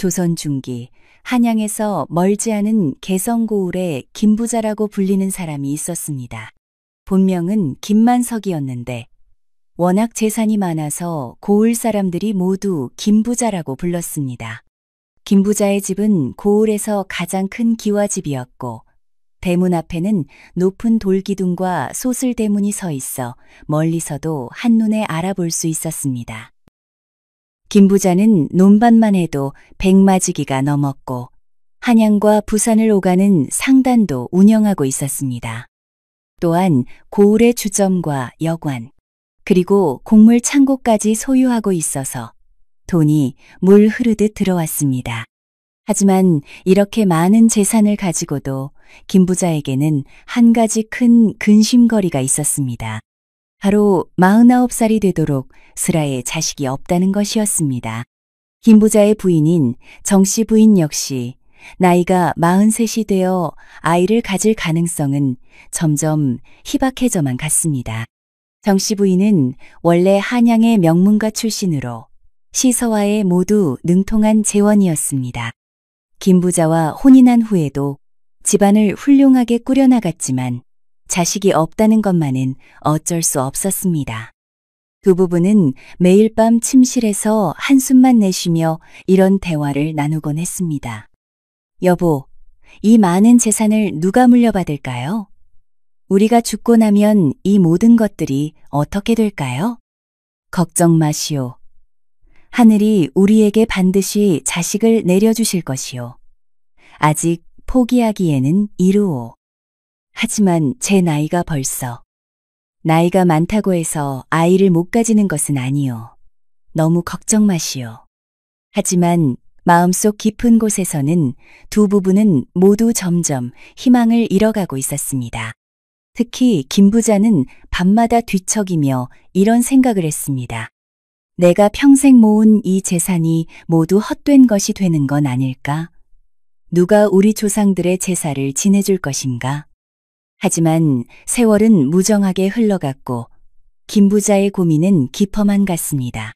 조선 중기 한양에서 멀지 않은 개성고을에 김부자라고 불리는 사람이 있었습니다. 본명은 김만석이었는데 워낙 재산이 많아서 고을 사람들이 모두 김부자라고 불렀습니다. 김부자의 집은 고을에서 가장 큰 기와집이었고 대문 앞에는 높은 돌기둥과 소슬대문이 서 있어 멀리서도 한눈에 알아볼 수 있었습니다. 김부자는 논밭만 해도 100마지기가 넘었고 한양과 부산을 오가는 상단도 운영하고 있었습니다. 또한 고을의 주점과 여관, 그리고 곡물 창고까지 소유하고 있어서 돈이 물 흐르듯 들어왔습니다. 하지만 이렇게 많은 재산을 가지고도 김부자에게는 한 가지 큰 근심거리가 있었습니다. 바로 49살이 되도록 슬하에 자식이 없다는 것이었습니다. 김부자의 부인인 정씨 부인 역시 나이가 43이 되어 아이를 가질 가능성은 점점 희박해져만 갔습니다. 정씨 부인은 원래 한양의 명문가 출신으로 시서와에 모두 능통한 재원이었습니다. 김부자와 혼인한 후에도 집안을 훌륭하게 꾸려나갔지만 자식이 없다는 것만은 어쩔 수 없었습니다. 두 부부는 매일 밤 침실에서 한숨만 내쉬며 이런 대화를 나누곤 했습니다. 여보, 이 많은 재산을 누가 물려받을까요? 우리가 죽고 나면 이 모든 것들이 어떻게 될까요? 걱정 마시오. 하늘이 우리에게 반드시 자식을 내려주실 것이오. 아직 포기하기에는 이르오. 하지만 제 나이가 벌써 나이가 많다고 해서 아이를 못 가지는 것은 아니오. 너무 걱정 마시오. 하지만 마음속 깊은 곳에서는 두 부부는 모두 점점 희망을 잃어가고 있었습니다. 특히 김부자는 밤마다 뒤척이며 이런 생각을 했습니다. 내가 평생 모은 이 재산이 모두 헛된 것이 되는 건 아닐까? 누가 우리 조상들의 제사를 지내줄 것인가? 하지만 세월은 무정하게 흘러갔고 김부자의 고민은 깊어만 갔습니다.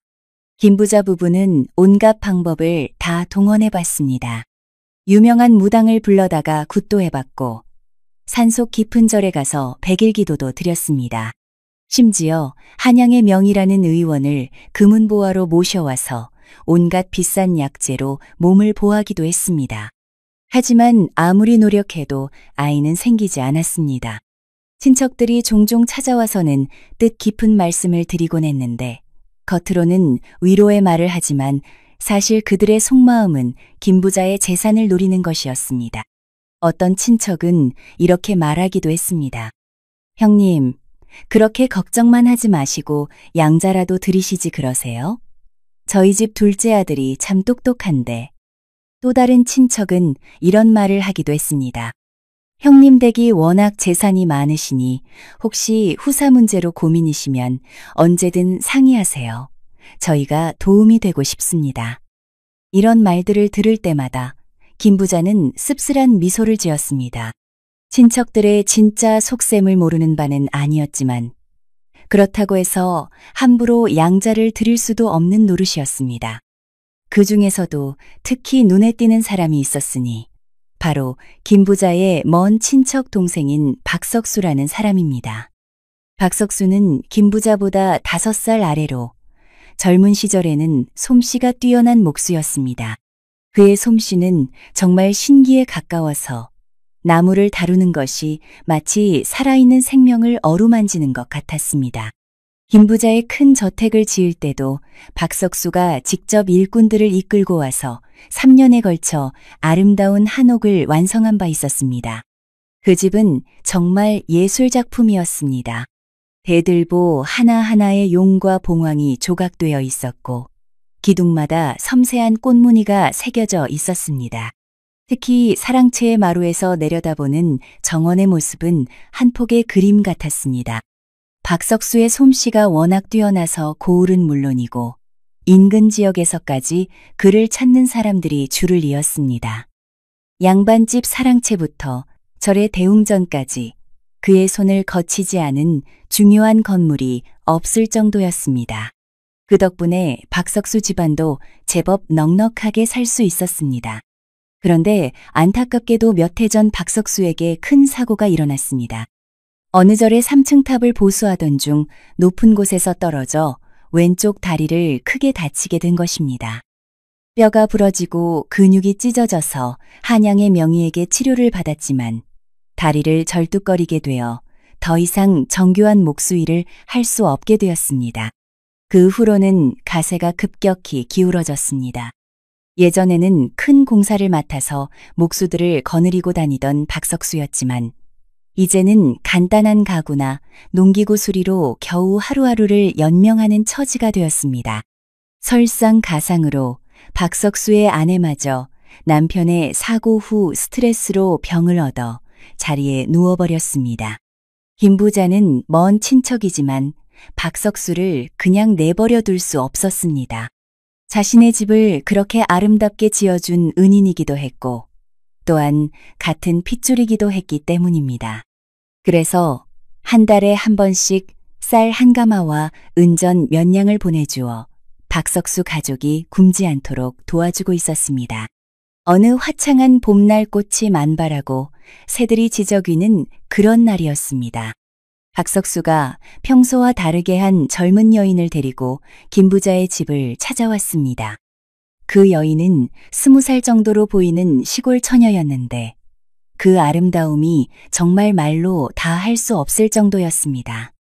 김부자 부부는 온갖 방법을 다 동원해봤습니다. 유명한 무당을 불러다가 굿도해봤고 산속 깊은 절에 가서 백일기도도 드렸습니다. 심지어 한양의 명이라는 의원을 금은보화로 모셔와서 온갖 비싼 약재로 몸을 보하기도 했습니다. 하지만 아무리 노력해도 아이는 생기지 않았습니다. 친척들이 종종 찾아와서는 뜻 깊은 말씀을 드리곤 했는데 겉으로는 위로의 말을 하지만 사실 그들의 속마음은 김부자의 재산을 노리는 것이었습니다. 어떤 친척은 이렇게 말하기도 했습니다. 형님, 그렇게 걱정만 하지 마시고 양자라도 드리시지 그러세요? 저희 집 둘째 아들이 참 똑똑한데. 또 다른 친척은 이런 말을 하기도 했습니다. 형님 댁이 워낙 재산이 많으시니 혹시 후사 문제로 고민이시면 언제든 상의하세요. 저희가 도움이 되고 싶습니다. 이런 말들을 들을 때마다 김부자는 씁쓸한 미소를 지었습니다. 친척들의 진짜 속셈을 모르는 바는 아니었지만 그렇다고 해서 함부로 양자를 드릴 수도 없는 노릇이었습니다. 그 중에서도 특히 눈에 띄는 사람이 있었으니 바로 김부자의 먼 친척 동생인 박석수라는 사람입니다. 박석수는 김부자보다 5살 아래로 젊은 시절에는 솜씨가 뛰어난 목수였습니다. 그의 솜씨는 정말 신기에 가까워서 나무를 다루는 것이 마치 살아있는 생명을 어루만지는 것 같았습니다. 김부자의 큰 저택을 지을 때도 박석수가 직접 일꾼들을 이끌고 와서 3년에 걸쳐 아름다운 한옥을 완성한 바 있었습니다. 그 집은 정말 예술작품이었습니다. 대들보 하나하나의 용과 봉황이 조각되어 있었고 기둥마다 섬세한 꽃무늬가 새겨져 있었습니다. 특히 사랑채의 마루에서 내려다보는 정원의 모습은 한 폭의 그림 같았습니다. 박석수의 솜씨가 워낙 뛰어나서 고을은 물론이고 인근 지역에서까지 그를 찾는 사람들이 줄을 이었습니다. 양반집 사랑채부터 절의 대웅전까지 그의 손을 거치지 않은 중요한 건물이 없을 정도였습니다. 그 덕분에 박석수 집안도 제법 넉넉하게 살 수 있었습니다. 그런데 안타깝게도 몇 해 전 박석수에게 큰 사고가 일어났습니다. 어느 절에 3층 탑을 보수하던 중 높은 곳에서 떨어져 왼쪽 다리를 크게 다치게 된 것입니다. 뼈가 부러지고 근육이 찢어져서 한양의 명의에게 치료를 받았지만 다리를 절뚝거리게 되어 더 이상 정교한 목수일을 할 수 없게 되었습니다. 그 후로는 가세가 급격히 기울어졌습니다. 예전에는 큰 공사를 맡아서 목수들을 거느리고 다니던 박석수였지만 이제는 간단한 가구나 농기구 수리로 겨우 하루하루를 연명하는 처지가 되었습니다. 설상가상으로 박석수의 아내마저 남편의 사고 후 스트레스로 병을 얻어 자리에 누워버렸습니다. 김 부자는 먼 친척이지만 박석수를 그냥 내버려 둘 수 없었습니다. 자신의 집을 그렇게 아름답게 지어준 은인이기도 했고 또한 같은 핏줄이기도 했기 때문입니다. 그래서 한 달에 한 번씩 쌀 한 가마와 은전 몇 냥을 보내주어 박석수 가족이 굶지 않도록 도와주고 있었습니다. 어느 화창한 봄날 꽃이 만발하고 새들이 지저귀는 그런 날이었습니다. 박석수가 평소와 다르게 한 젊은 여인을 데리고 김 부자의 집을 찾아왔습니다. 그 여인은 20살 정도로 보이는 시골 처녀였는데 그 아름다움이 정말 말로 다 할 수 없을 정도였습니다.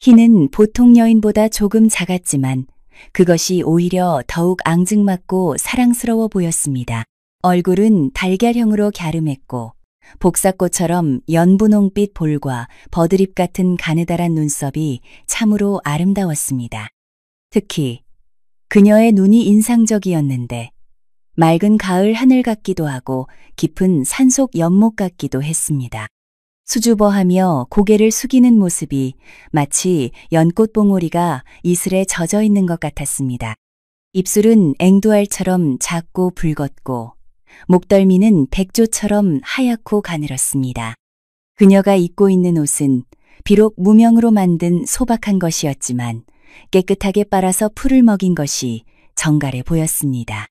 키는 보통 여인보다 조금 작았지만 그것이 오히려 더욱 앙증맞고 사랑스러워 보였습니다. 얼굴은 달걀형으로 갸름했고 복사꽃처럼 연분홍빛 볼과 버드립 같은 가느다란 눈썹이 참으로 아름다웠습니다. 특히 그녀의 눈이 인상적이었는데 맑은 가을 하늘 같기도 하고 깊은 산속 연못 같기도 했습니다. 수줍어하며 고개를 숙이는 모습이 마치 연꽃봉오리가 이슬에 젖어 있는 것 같았습니다. 입술은 앵두알처럼 작고 붉었고 목덜미는 백조처럼 하얗고 가늘었습니다. 그녀가 입고 있는 옷은 비록 무명으로 만든 소박한 것이었지만 깨끗하게 빨아서 풀을 먹인 것이 정갈해 보였습니다.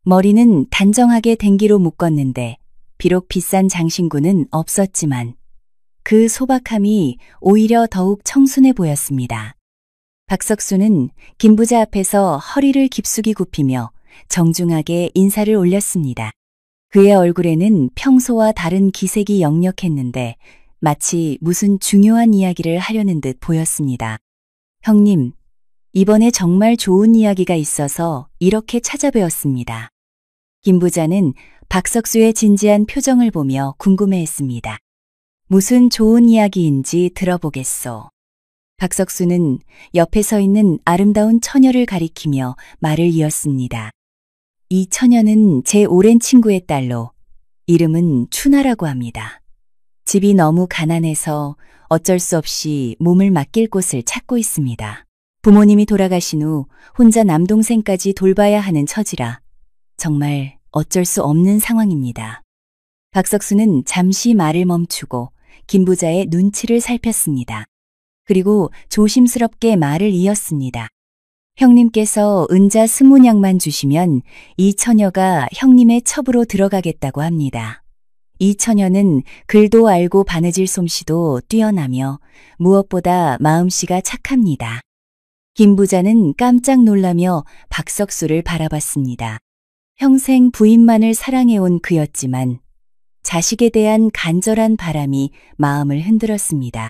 머리는 단정하게 댕기로 묶었는데 비록 비싼 장신구는 없었지만 그 소박함이 오히려 더욱 청순해 보였습니다. 박석수는 김 부자 앞에서 허리를 깊숙이 굽히며 정중하게 인사를 올렸습니다. 그의 얼굴에는 평소와 다른 기색이 역력했는데 마치 무슨 중요한 이야기를 하려는 듯 보였습니다. 형님, 이번에 정말 좋은 이야기가 있어서 이렇게 찾아뵈었습니다. 김 부자는 박석수의 진지한 표정을 보며 궁금해했습니다. 무슨 좋은 이야기인지 들어보겠소. 박석수는 옆에 서 있는 아름다운 처녀를 가리키며 말을 이었습니다. 이 처녀는 제 오랜 친구의 딸로 이름은 춘하라고 합니다. 집이 너무 가난해서 어쩔 수 없이 몸을 맡길 곳을 찾고 있습니다. 부모님이 돌아가신 후 혼자 남동생까지 돌봐야 하는 처지라 정말 어쩔 수 없는 상황입니다. 박석수는 잠시 말을 멈추고 김 부자의 눈치를 살폈습니다. 그리고 조심스럽게 말을 이었습니다. 형님께서 은자 20냥만 주시면 이 처녀가 형님의 첩으로 들어가겠다고 합니다. 이 처녀는 글도 알고 바느질 솜씨도 뛰어나며 무엇보다 마음씨가 착합니다. 김 부자는 깜짝 놀라며 박석수를 바라봤습니다. 평생 부인만을 사랑해온 그였지만 자식에 대한 간절한 바람이 마음을 흔들었습니다.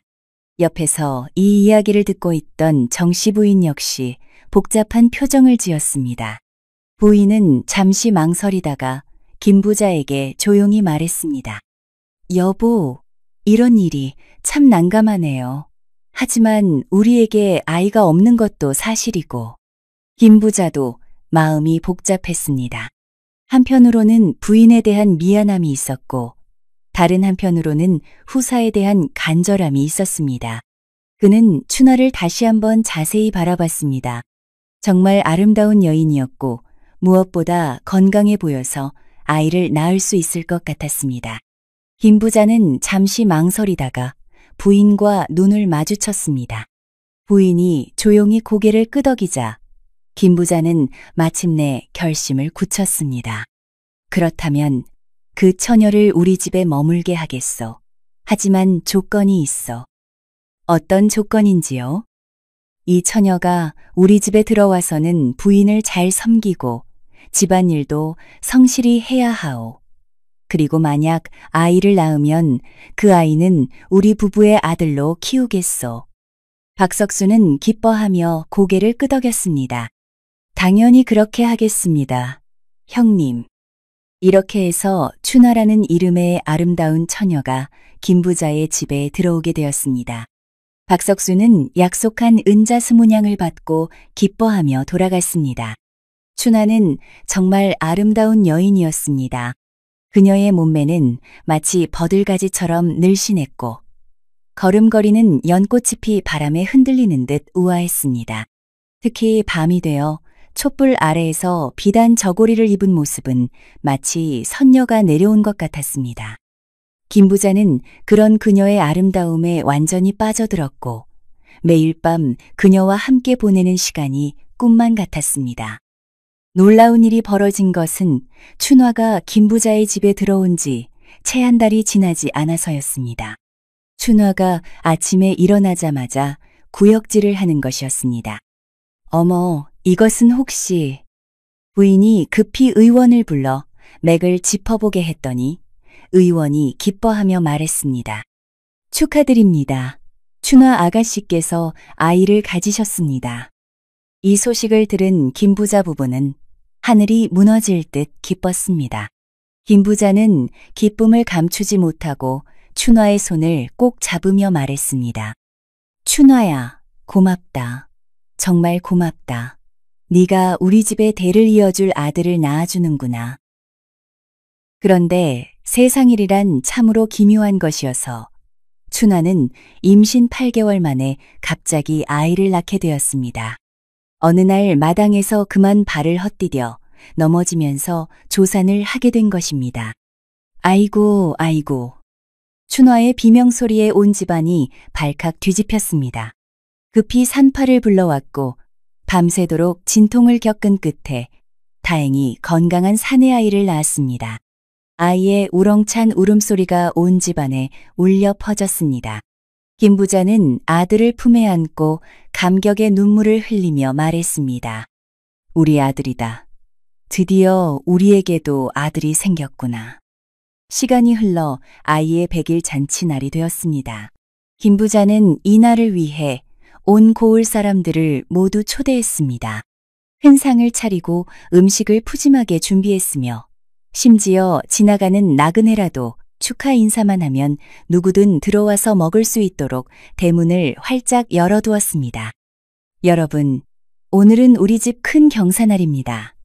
옆에서 이 이야기를 듣고 있던 정씨 부인 역시 복잡한 표정을 지었습니다. 부인은 잠시 망설이다가 김 부자에게 조용히 말했습니다. 여보, 이런 일이 참 난감하네요. 하지만 우리에게 아이가 없는 것도 사실이고 김 부자도 마음이 복잡했습니다. 한편으로는 부인에 대한 미안함이 있었고 다른 한편으로는 후사에 대한 간절함이 있었습니다. 그는 춘하를 다시 한번 자세히 바라봤습니다. 정말 아름다운 여인이었고 무엇보다 건강해 보여서 아이를 낳을 수 있을 것 같았습니다. 김 부자는 잠시 망설이다가 부인과 눈을 마주쳤습니다. 부인이 조용히 고개를 끄덕이자 김 부자는 마침내 결심을 굳혔습니다. 그렇다면 그 처녀를 우리 집에 머물게 하겠소. 하지만 조건이 있어. 어떤 조건인지요? 이 처녀가 우리 집에 들어와서는 부인을 잘 섬기고 집안일도 성실히 해야 하오. 그리고 만약 아이를 낳으면 그 아이는 우리 부부의 아들로 키우겠소. 박석수는 기뻐하며 고개를 끄덕였습니다. 당연히 그렇게 하겠습니다. 형님. 이렇게 해서 춘화라는 이름의 아름다운 처녀가 김 부자의 집에 들어오게 되었습니다. 박석수는 약속한 은자 20냥을 받고 기뻐하며 돌아갔습니다. 춘화는 정말 아름다운 여인이었습니다. 그녀의 몸매는 마치 버들가지처럼 늘씬했고 걸음걸이는 연꽃잎이 바람에 흔들리는 듯 우아했습니다. 특히 밤이 되어 촛불 아래에서 비단 저고리를 입은 모습은 마치 선녀가 내려온 것 같았습니다. 김 부자는 그런 그녀의 아름다움에 완전히 빠져들었고 매일 밤 그녀와 함께 보내는 시간이 꿈만 같았습니다. 놀라운 일이 벌어진 것은 춘화가 김 부자의 집에 들어온 지 채 한 달이 지나지 않아서였습니다. 춘화가 아침에 일어나자마자 구역질을 하는 것이었습니다. 어머, 이것은 혹시... 부인이 급히 의원을 불러 맥을 짚어보게 했더니 의원이 기뻐하며 말했습니다. 축하드립니다. 춘화 아가씨께서 아이를 가지셨습니다. 이 소식을 들은 김 부자 부부는 하늘이 무너질 듯 기뻤습니다. 김 부자는 기쁨을 감추지 못하고 춘화의 손을 꼭 잡으며 말했습니다. 춘화야, 고맙다. 정말 고맙다. 네가 우리 집에 대를 이어줄 아들을 낳아주는구나. 그런데 세상일이란 참으로 기묘한 것이어서 춘화는 임신 8개월 만에 갑자기 아이를 낳게 되었습니다. 어느 날 마당에서 그만 발을 헛디뎌 넘어지면서 조산을 하게 된 것입니다. 아이고, 아이고. 춘화의 비명소리에 온 집안이 발칵 뒤집혔습니다. 급히 산파를 불러왔고 밤새도록 진통을 겪은 끝에 다행히 건강한 사내 아이를 낳았습니다. 아이의 우렁찬 울음소리가 온 집안에 울려 퍼졌습니다. 김 부자는 아들을 품에 안고 감격의 눈물을 흘리며 말했습니다. 우리 아들이다. 드디어 우리에게도 아들이 생겼구나. 시간이 흘러 아이의 100일 잔치날이 되었습니다. 김 부자는 이 날을 위해 온 고을 사람들을 모두 초대했습니다. 큰 상을 차리고 음식을 푸짐하게 준비했으며 심지어 지나가는 나그네라도 축하 인사만 하면 누구든 들어와서 먹을 수 있도록 대문을 활짝 열어두었습니다. 여러분, 오늘은 우리 집 큰 경사날입니다.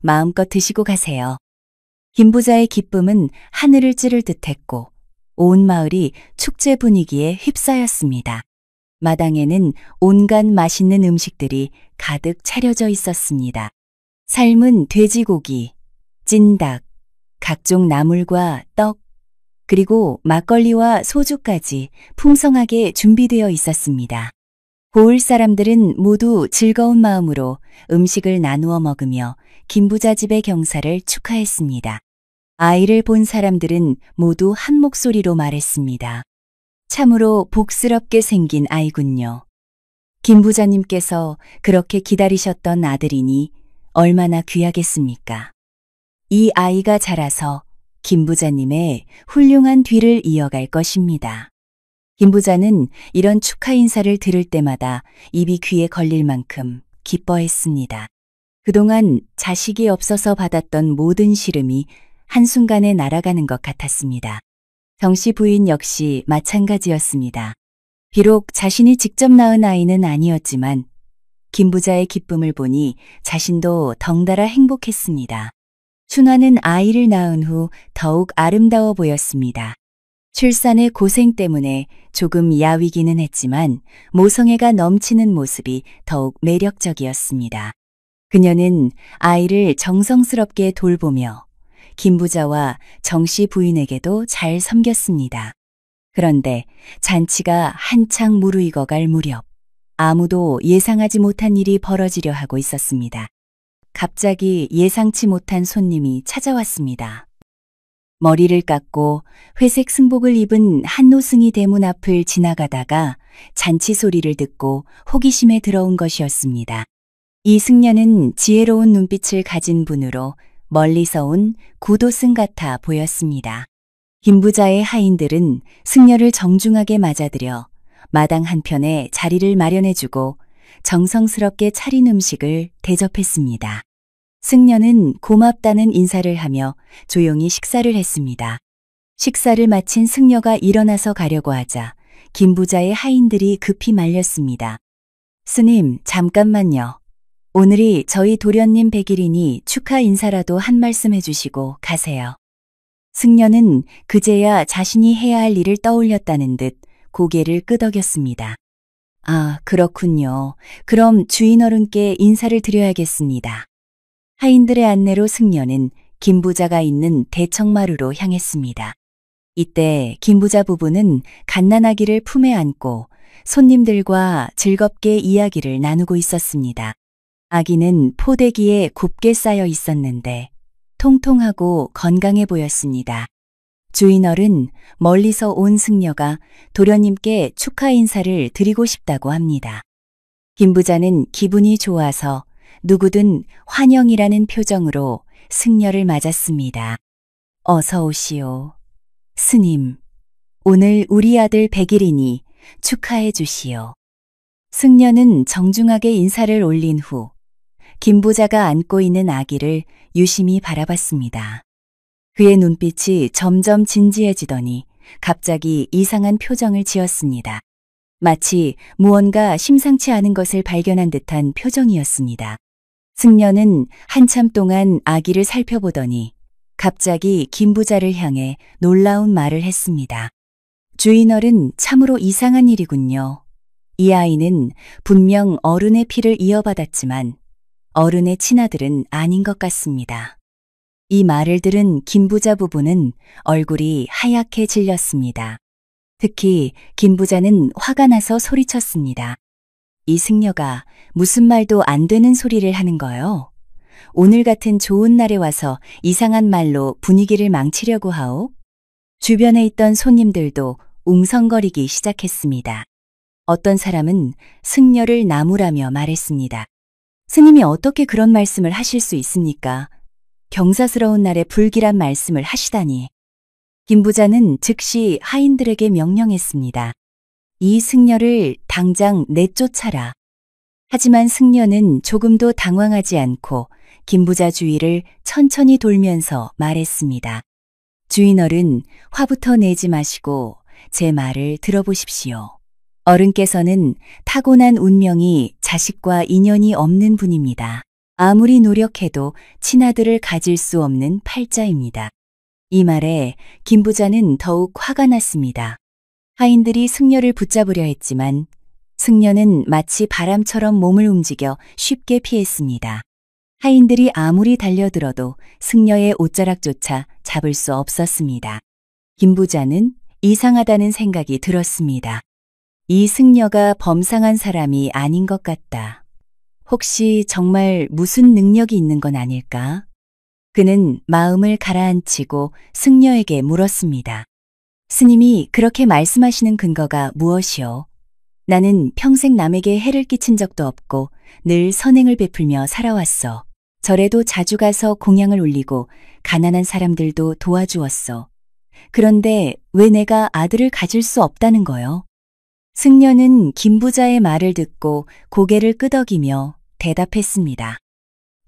마음껏 드시고 가세요. 김 부자의 기쁨은 하늘을 찌를 듯했고 온 마을이 축제 분위기에 휩싸였습니다. 마당에는 온갖 맛있는 음식들이 가득 차려져 있었습니다. 삶은 돼지고기, 찐닭, 각종 나물과 떡, 그리고 막걸리와 소주까지 풍성하게 준비되어 있었습니다. 고을 사람들은 모두 즐거운 마음으로 음식을 나누어 먹으며 김 부자 집의 경사를 축하했습니다. 아이를 본 사람들은 모두 한 목소리로 말했습니다. 참으로 복스럽게 생긴 아이군요. 김 부자님께서 그렇게 기다리셨던 아들이니 얼마나 귀하겠습니까? 이 아이가 자라서 김 부자님의 훌륭한 뒤를 이어갈 것입니다. 김 부자는 이런 축하 인사를 들을 때마다 입이 귀에 걸릴 만큼 기뻐했습니다. 그동안 자식이 없어서 받았던 모든 시름이 한순간에 날아가는 것 같았습니다. 정씨 부인 역시 마찬가지였습니다. 비록 자신이 직접 낳은 아이는 아니었지만 김 부자의 기쁨을 보니 자신도 덩달아 행복했습니다. 춘화는 아이를 낳은 후 더욱 아름다워 보였습니다. 출산의 고생 때문에 조금 야위기는 했지만 모성애가 넘치는 모습이 더욱 매력적이었습니다. 그녀는 아이를 정성스럽게 돌보며 김 부자와 정씨 부인에게도 잘 섬겼습니다. 그런데 잔치가 한창 무르익어갈 무렵 아무도 예상하지 못한 일이 벌어지려 하고 있었습니다. 갑자기 예상치 못한 손님이 찾아왔습니다. 머리를 깎고 회색 승복을 입은 한노승이 대문 앞을 지나가다가 잔치 소리를 듣고 호기심에 들어온 것이었습니다. 이 승려는 지혜로운 눈빛을 가진 분으로 멀리서 온 구도승 같아 보였습니다. 김부자의 하인들은 승려를 정중하게 맞아들여 마당 한편에 자리를 마련해주고 정성스럽게 차린 음식을 대접했습니다. 승려는 고맙다는 인사를 하며 조용히 식사를 했습니다. 식사를 마친 승려가 일어나서 가려고 하자 김부자의 하인들이 급히 말렸습니다. 스님, 잠깐만요. 오늘이 저희 도련님 100일이니 축하 인사라도 한 말씀 해주시고 가세요. 승려는 그제야 자신이 해야 할 일을 떠올렸다는 듯 고개를 끄덕였습니다. 아, 그렇군요. 그럼 주인 어른께 인사를 드려야겠습니다. 하인들의 안내로 승려는 김부자가 있는 대청마루로 향했습니다. 이때 김부자 부부는 갓난아기를 품에 안고 손님들과 즐겁게 이야기를 나누고 있었습니다. 아기는 포대기에 곱게 쌓여 있었는데 통통하고 건강해 보였습니다. 주인 어른, 멀리서 온 승려가 도련님께 축하 인사를 드리고 싶다고 합니다. 김부자는 기분이 좋아서 누구든 환영이라는 표정으로 승려를 맞았습니다. 어서 오시오. 스님, 오늘 우리 아들 100일이니 축하해 주시오. 승려는 정중하게 인사를 올린 후 김부자가 안고 있는 아기를 유심히 바라봤습니다. 그의 눈빛이 점점 진지해지더니 갑자기 이상한 표정을 지었습니다. 마치 무언가 심상치 않은 것을 발견한 듯한 표정이었습니다. 승려는 한참 동안 아기를 살펴보더니 갑자기 김부자를 향해 놀라운 말을 했습니다. 주인 어른, 참으로 이상한 일이군요. 이 아이는 분명 어른의 피를 이어받았지만 어른의 친아들은 아닌 것 같습니다. 이 말을 들은 김부자 부부는 얼굴이 하얗게 질렸습니다. 특히 김부자는 화가 나서 소리쳤습니다. 이 승려가 무슨 말도 안 되는 소리를 하는 거요? 오늘 같은 좋은 날에 와서 이상한 말로 분위기를 망치려고 하오? 주변에 있던 손님들도 웅성거리기 시작했습니다. 어떤 사람은 승려를 나무라며 말했습니다. 스님이 어떻게 그런 말씀을 하실 수 있습니까? 경사스러운 날에 불길한 말씀을 하시다니. 김부자는 즉시 하인들에게 명령했습니다. 이 승려를 당장 내쫓아라. 하지만 승려는 조금도 당황하지 않고 김부자 주위를 천천히 돌면서 말했습니다. 주인 어른, 화부터 내지 마시고 제 말을 들어보십시오. 어른께서는 타고난 운명이 자식과 인연이 없는 분입니다. 아무리 노력해도 친아들을 가질 수 없는 팔자입니다. 이 말에 김부자는 더욱 화가 났습니다. 하인들이 승려를 붙잡으려 했지만 승려는 마치 바람처럼 몸을 움직여 쉽게 피했습니다. 하인들이 아무리 달려들어도 승려의 옷자락조차 잡을 수 없었습니다. 김부자는 이상하다는 생각이 들었습니다. 이 승려가 범상한 사람이 아닌 것 같다. 혹시 정말 무슨 능력이 있는 건 아닐까? 그는 마음을 가라앉히고 승려에게 물었습니다. 스님이 그렇게 말씀하시는 근거가 무엇이오? 나는 평생 남에게 해를 끼친 적도 없고 늘 선행을 베풀며 살아왔어. 절에도 자주 가서 공양을 올리고 가난한 사람들도 도와주었어. 그런데 왜 내가 아들을 가질 수 없다는 거요? 승려는 김부자의 말을 듣고 고개를 끄덕이며 대답했습니다.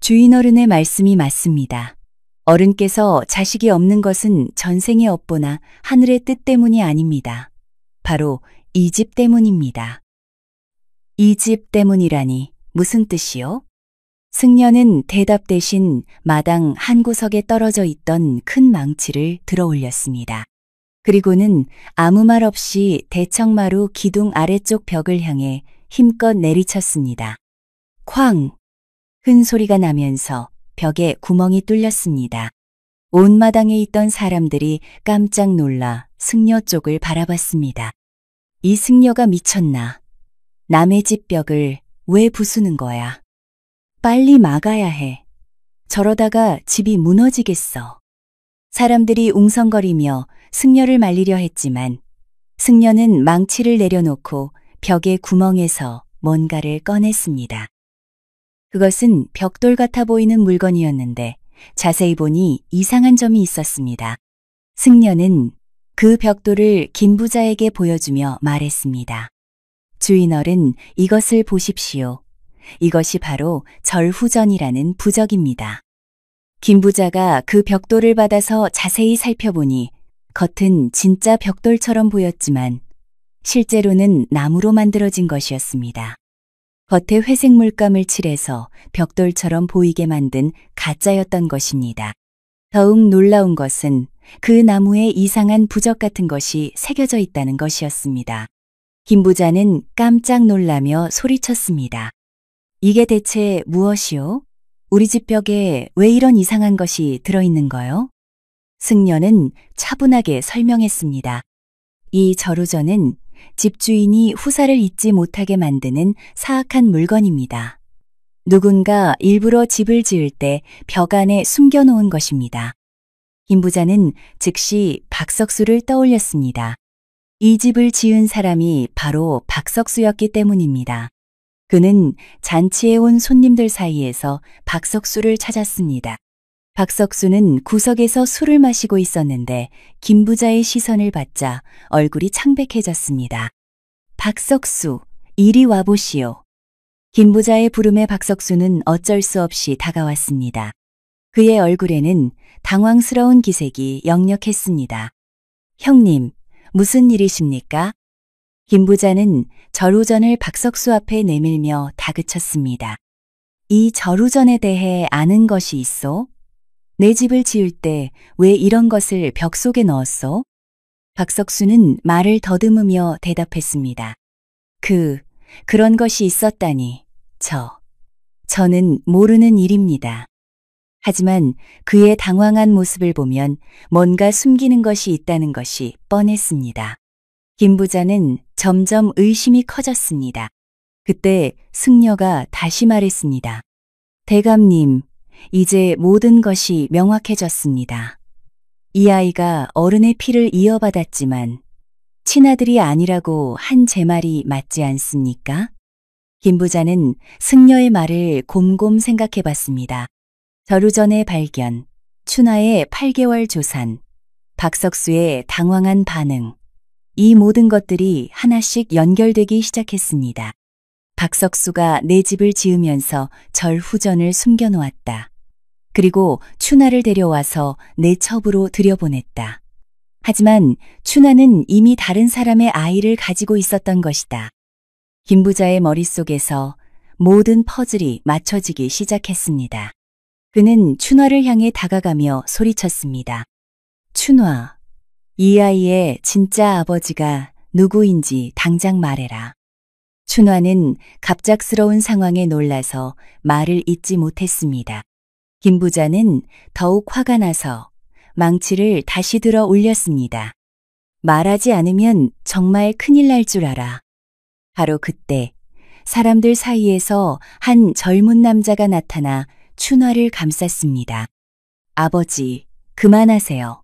주인 어른의 말씀이 맞습니다. 어른께서 자식이 없는 것은 전생의 업보나 하늘의 뜻 때문이 아닙니다. 바로 이 집 때문입니다. 이 집 때문이라니 무슨 뜻이요? 승려는 대답 대신 마당 한 구석에 떨어져 있던 큰 망치를 들어 올렸습니다. 그리고는 아무 말 없이 대청마루 기둥 아래쪽 벽을 향해 힘껏 내리쳤습니다. 쾅! 큰 소리가 나면서 벽에 구멍이 뚫렸습니다. 온 마당에 있던 사람들이 깜짝 놀라 승려 쪽을 바라봤습니다. 이 승려가 미쳤나? 남의 집 벽을 왜 부수는 거야? 빨리 막아야 해. 저러다가 집이 무너지겠어. 사람들이 웅성거리며 승려를 말리려 했지만 승려는 망치를 내려놓고 벽의 구멍에서 뭔가를 꺼냈습니다. 그것은 벽돌 같아 보이는 물건이었는데 자세히 보니 이상한 점이 있었습니다. 승려는 그 벽돌을 김부자에게 보여주며 말했습니다. 주인어른, 이것을 보십시오. 이것이 바로 절후전이라는 부적입니다. 김부자가 그 벽돌을 받아서 자세히 살펴보니 겉은 진짜 벽돌처럼 보였지만 실제로는 나무로 만들어진 것이었습니다. 겉에 회색 물감을 칠해서 벽돌처럼 보이게 만든 가짜였던 것입니다. 더욱 놀라운 것은 그 나무에 이상한 부적 같은 것이 새겨져 있다는 것이었습니다. 김부자는 깜짝 놀라며 소리쳤습니다. 이게 대체 무엇이요? 우리 집 벽에 왜 이런 이상한 것이 들어있는 거요? 승려는 차분하게 설명했습니다. 이 절우전은 집주인이 후사를 잊지 못하게 만드는 사악한 물건입니다. 누군가 일부러 집을 지을 때 벽 안에 숨겨놓은 것입니다. 김부자는 즉시 박석수를 떠올렸습니다. 이 집을 지은 사람이 바로 박석수였기 때문입니다. 그는 잔치에 온 손님들 사이에서 박석수를 찾았습니다. 박석수는 구석에서 술을 마시고 있었는데 김부자의 시선을 받자 얼굴이 창백해졌습니다. 박석수, 이리 와보시오. 김부자의 부름에 박석수는 어쩔 수 없이 다가왔습니다. 그의 얼굴에는 당황스러운 기색이 역력했습니다. 형님, 무슨 일이십니까? 김부자는 절우전을 박석수 앞에 내밀며 다그쳤습니다. 이 절우전에 대해 아는 것이 있어? 내 집을 지을 때 왜 이런 것을 벽 속에 넣었어? 박석수는 말을 더듬으며 대답했습니다. 그런 것이 있었다니. 저는 모르는 일입니다. 하지만 그의 당황한 모습을 보면 뭔가 숨기는 것이 있다는 것이 뻔했습니다. 김부자는 점점 의심이 커졌습니다. 그때 승려가 다시 말했습니다. 대감님, 이제 모든 것이 명확해졌습니다. 이 아이가 어른의 피를 이어받았지만 친아들이 아니라고 한 제 말이 맞지 않습니까? 김부자는 승려의 말을 곰곰 생각해 봤습니다. 절우전의 발견, 춘하의 8개월 조산, 박석수의 당황한 반응, 이 모든 것들이 하나씩 연결되기 시작했습니다. 박석수가 내 집을 지으면서 절후전을 숨겨놓았다. 그리고 춘하를 데려와서 내 첩으로 들여보냈다. 하지만 춘하는 이미 다른 사람의 아이를 가지고 있었던 것이다. 김부자의 머릿속에서 모든 퍼즐이 맞춰지기 시작했습니다. 그는 춘하를 향해 다가가며 소리쳤습니다. 춘하, 이 아이의 진짜 아버지가 누구인지 당장 말해라. 춘하는 갑작스러운 상황에 놀라서 말을 잇지 못했습니다. 김부자는 더욱 화가 나서 망치를 다시 들어 올렸습니다. 말하지 않으면 정말 큰일 날 줄 알아. 바로 그때 사람들 사이에서 한 젊은 남자가 나타나 춘하를 감쌌습니다. 아버지, 그만하세요.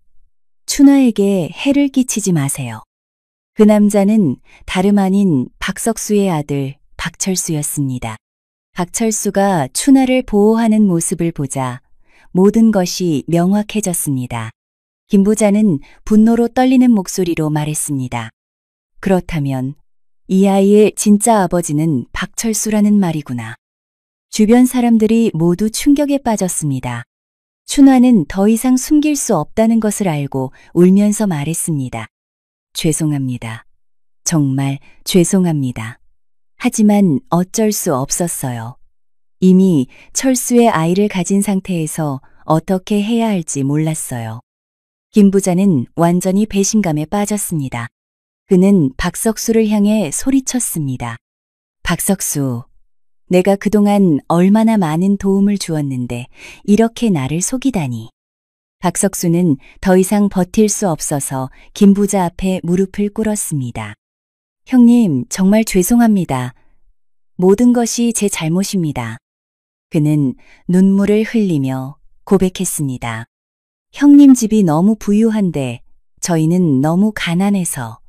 춘하에게 해를 끼치지 마세요. 그 남자는 다름 아닌 박석수의 아들 박철수였습니다. 박철수가 춘하를 보호하는 모습을 보자 모든 것이 명확해졌습니다. 김부자는 분노로 떨리는 목소리로 말했습니다. 그렇다면 이 아이의 진짜 아버지는 박철수라는 말이구나. 주변 사람들이 모두 충격에 빠졌습니다. 춘하는 더 이상 숨길 수 없다는 것을 알고 울면서 말했습니다. 죄송합니다. 정말 죄송합니다. 하지만 어쩔 수 없었어요. 이미 철수의 아이를 가진 상태에서 어떻게 해야 할지 몰랐어요. 김부자는 완전히 배신감에 빠졌습니다. 그는 박석수를 향해 소리쳤습니다. 박석수, 내가 그동안 얼마나 많은 도움을 주었는데 이렇게 나를 속이다니. 박석수는 더 이상 버틸 수 없어서 김부자 앞에 무릎을 꿇었습니다. 형님, 정말 죄송합니다. 모든 것이 제 잘못입니다. 그는 눈물을 흘리며 고백했습니다. 형님 집이 너무 부유한데 저희는 너무 가난해서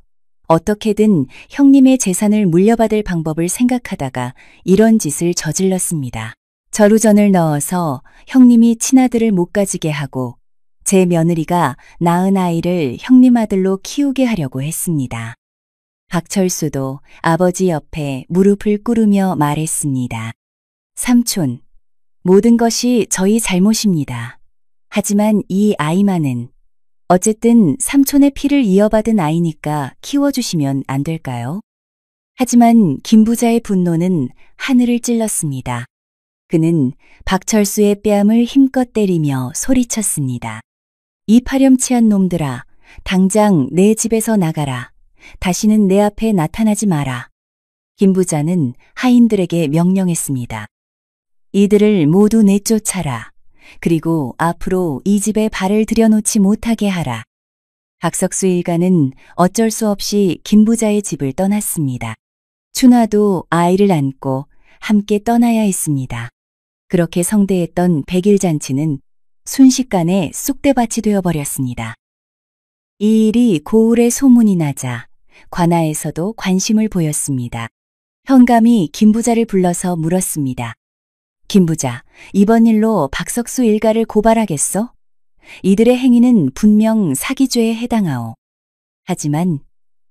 어떻게든 형님의 재산을 물려받을 방법을 생각하다가 이런 짓을 저질렀습니다. 절우전을 넣어서 형님이 친아들을 못 가지게 하고 제 며느리가 낳은 아이를 형님 아들로 키우게 하려고 했습니다. 박철수도 아버지 옆에 무릎을 꿇으며 말했습니다. 삼촌, 모든 것이 저희 잘못입니다. 하지만 이 아이만은 어쨌든 삼촌의 피를 이어받은 아이니까 키워주시면 안 될까요? 하지만 김 부자의 분노는 하늘을 찔렀습니다. 그는 박철수의 뺨을 힘껏 때리며 소리쳤습니다. 이 파렴치한 놈들아, 당장 내 집에서 나가라. 다시는 내 앞에 나타나지 마라. 김 부자는 하인들에게 명령했습니다. 이들을 모두 내쫓아라. 그리고 앞으로 이 집에 발을 들여놓지 못하게 하라. 박석수 일가는 어쩔 수 없이 김 부자의 집을 떠났습니다. 춘화도 아이를 안고 함께 떠나야 했습니다. 그렇게 성대했던 백일잔치는 순식간에 쑥대밭이 되어버렸습니다. 이 일이 고을에 소문이 나자 관아에서도 관심을 보였습니다. 현감이 김 부자를 불러서 물었습니다. 김 부자, 이번 일로 박석수 일가를 고발하겠어? 이들의 행위는 분명 사기죄에 해당하오. 하지만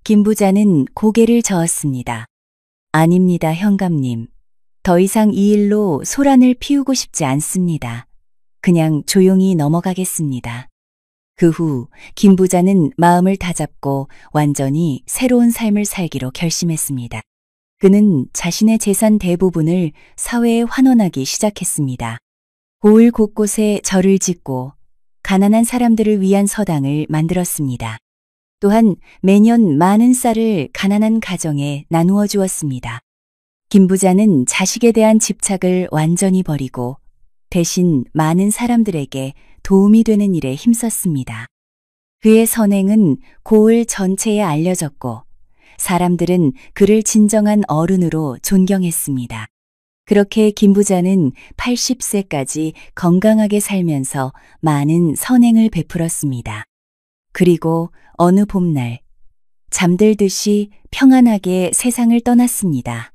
김 부자는 고개를 저었습니다. 아닙니다, 현감님. 더 이상 이 일로 소란을 피우고 싶지 않습니다. 그냥 조용히 넘어가겠습니다. 그 후 김 부자는 마음을 다잡고 완전히 새로운 삶을 살기로 결심했습니다. 그는 자신의 재산 대부분을 사회에 환원하기 시작했습니다. 고을 곳곳에 절을 짓고 가난한 사람들을 위한 서당을 만들었습니다. 또한 매년 많은 쌀을 가난한 가정에 나누어 주었습니다. 김 부자는 자식에 대한 집착을 완전히 버리고 대신 많은 사람들에게 도움이 되는 일에 힘썼습니다. 그의 선행은 고을 전체에 알려졌고 사람들은 그를 진정한 어른으로 존경했습니다. 그렇게 김 부자는 80세까지 건강하게 살면서 많은 선행을 베풀었습니다. 그리고 어느 봄날 잠들듯이 평안하게 세상을 떠났습니다.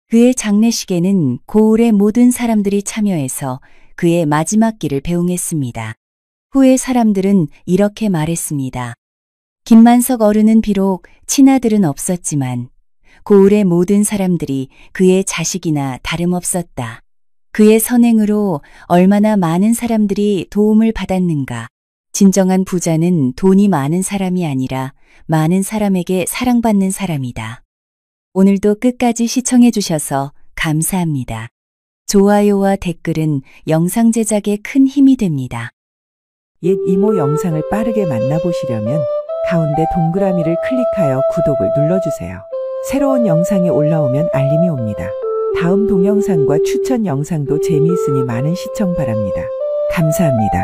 그의 장례식에는 고을의 모든 사람들이 참여해서 그의 마지막 길을 배웅했습니다. 후에 사람들은 이렇게 말했습니다. 김만석 어른은 비록 친아들은 없었지만 고을의 모든 사람들이 그의 자식이나 다름없었다. 그의 선행으로 얼마나 많은 사람들이 도움을 받았는가. 진정한 부자는 돈이 많은 사람이 아니라 많은 사람에게 사랑받는 사람이다. 오늘도 끝까지 시청해 주셔서 감사합니다. 좋아요와 댓글은 영상 제작에 큰 힘이 됩니다. 옛 이모 영상을 빠르게 만나보시려면 가운데 동그라미를 클릭하여 구독을 눌러주세요. 새로운 영상이 올라오면 알림이 옵니다. 다음 동영상과 추천 영상도 재미있으니 많은 시청 바랍니다. 감사합니다.